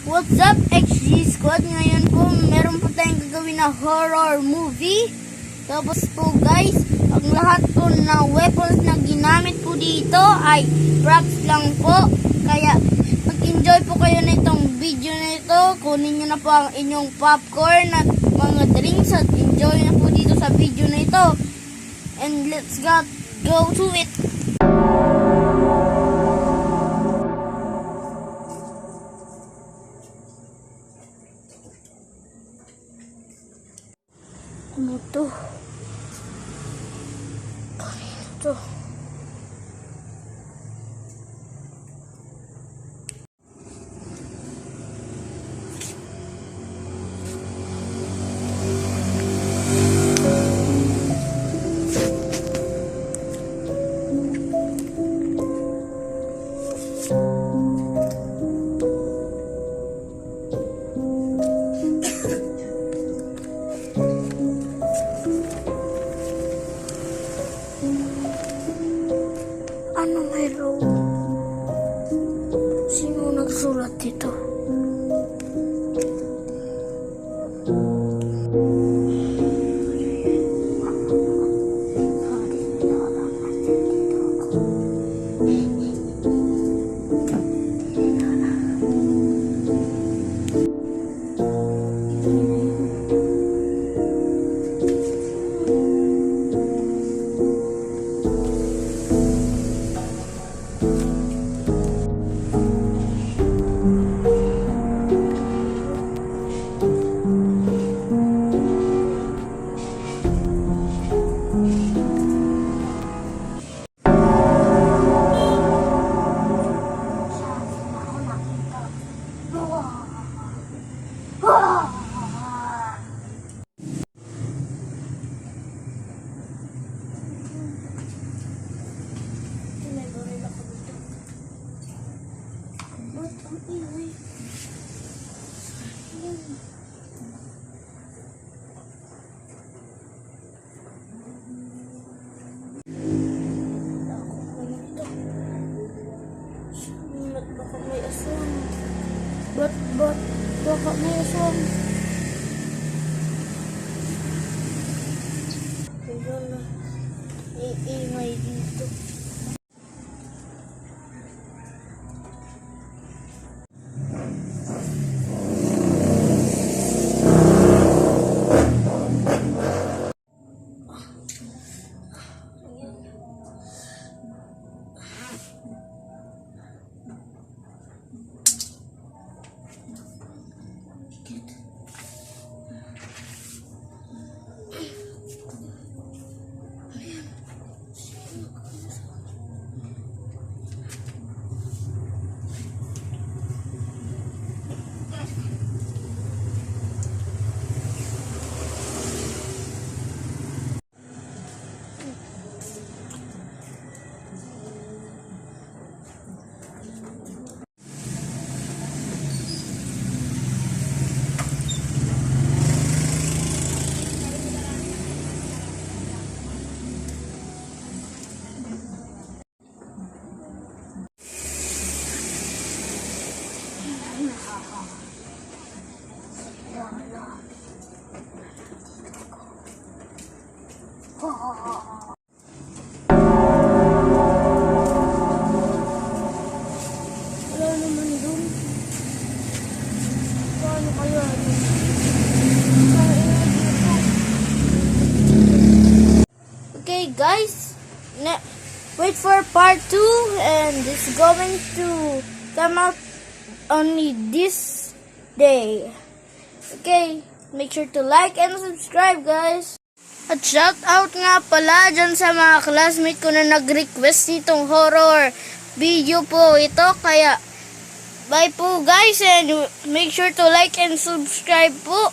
What's up, XG Squad? Ngayon po, meron po tayong gagawin na horror movie. Tapos po guys, ang lahat po na weapons na ginamit po dito ay props lang po. Kaya mag-enjoy po kayo nitong video na ito. Kunin nyo na po ang inyong popcorn at mga drinks at enjoy na po dito sa video na ito. And let's go to it. Ano to? Ano to? Ano mayroon? Sino nagsulat dito? Baka may aswang. Baka may aswang. Kaya na. Iingay dito. Wala naman dun. Paano kaya dun? Okay guys, wait for part 2 and it's going to come out only this day. Okay, make sure to like and subscribe guys. At shout out nga pala dyan sa mga classmate ko na nag-request nitong horror video po ito. Kaya bye po guys and make sure to like and subscribe po.